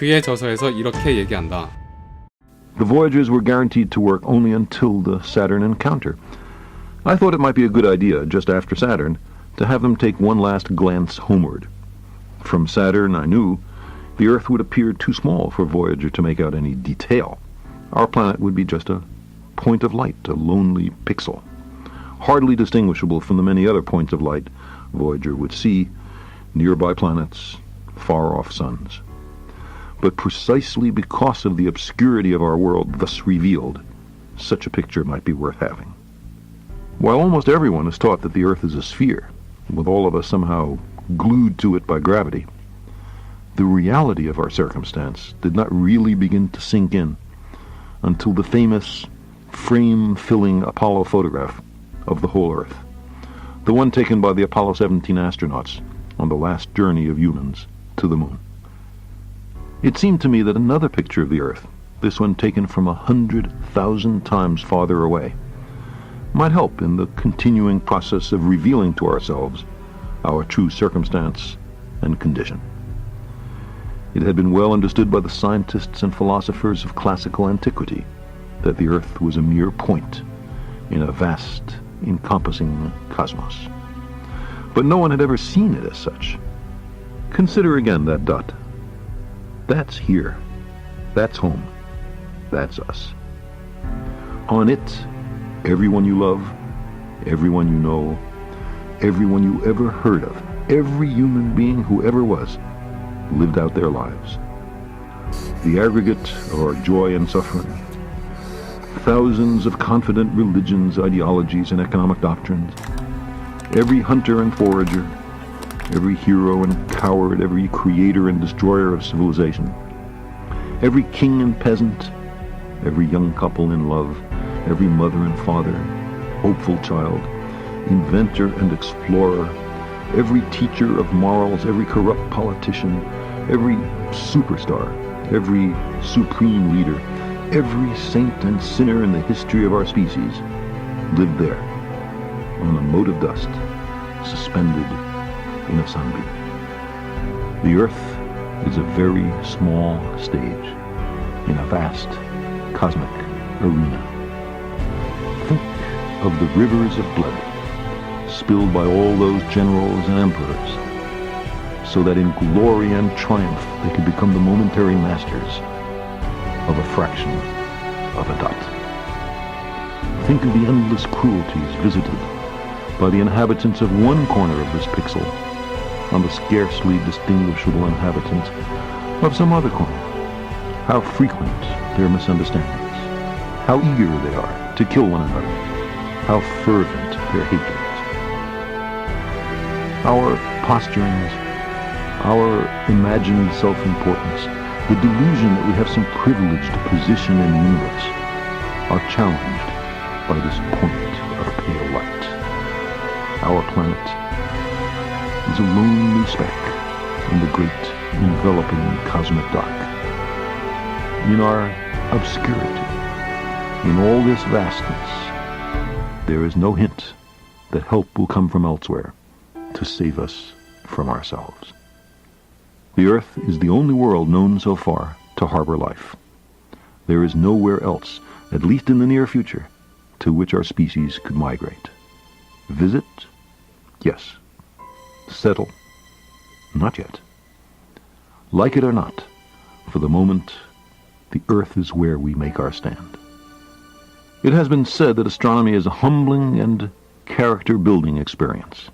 그의 저서에서 이렇게 얘기한다. The Voyagers were guaranteed to work only until the Saturn encounter. I thought it might be a good idea, just after Saturn, to have them take one last glance homeward. From Saturn, I knew, the Earth would appear too small for Voyager to make out any detail. Our planet would be just a point of light, a lonely pixel, hardly distinguishable from the many other points of light Voyager would see, nearby planets, far-off suns. But precisely because of the obscurity of our world thus revealed, such a picture might be worth having. While almost everyone is taught that the Earth is a sphere, with all of us somehow glued to it by gravity, the reality of our circumstance did not really begin to sink in until the famous frame-filling Apollo photograph of the whole Earth, the one taken by the Apollo 17 astronauts on the last journey of humans to the moon. It seemed to me that another picture of the Earth, this one taken from 100,000 times farther away, might help in the continuing process of revealing to ourselves our true circumstance and condition. It had been well understood by the scientists and philosophers of classical antiquity that the Earth was a mere point in a vast, encompassing cosmos. But no one had ever seen it as such. Consider again that dot. That's here. That's home. That's us. On it, everyone you love, everyone you know, everyone you ever heard of, every human being who ever was, lived out their lives. The aggregate of our joy and suffering, thousands of confident religions, ideologies, and economic doctrines, every hunter and forager, every hero and coward, every creator and destroyer of civilization, every king and peasant, every young couple in love, every mother and father, hopeful child, inventor and explorer, every teacher of morals, every corrupt politician, every superstar, every supreme leader, every saint and sinner in the history of our species lived there, on a mote of dust, suspended in a sunbeam. The Earth is a very small stage in a vast cosmic arena. Think of the rivers of blood spilled by all those generals and emperors, so that in glory and triumph they could become the momentary masters of a fraction of a dot. Think of the endless cruelties visited by the inhabitants of one corner of this pixel on the scarcely distinguishable inhabitants of some other corner. How frequent their misunderstandings, how eager they are to kill one another, how fervent their hatreds. Our posturings, our imagined self-importance, the delusion that we have some privileged position in the universe, are challenged by this point of pale light. Our planet is a lonely speck in the great enveloping cosmic dark. In our obscurity, in all this vastness, there is no hint that help will come from elsewhere to save us from ourselves. The Earth is the only world known so far to harbor life. There is nowhere else, at least in the near future, to which our species could migrate. Visit? Yes. Settle? Not yet. Like it or not, for the moment, the Earth is where we make our stand. It has been said that astronomy is a humbling and character-building experience.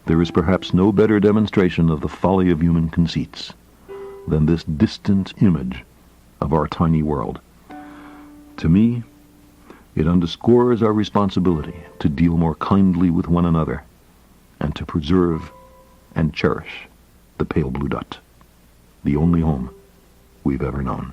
There is perhaps no better demonstration of the folly of human conceits than this distant image of our tiny world. To me, it underscores our responsibility to deal more kindly with one another and to preserve and cherish the pale blue dot, the only home we've ever known.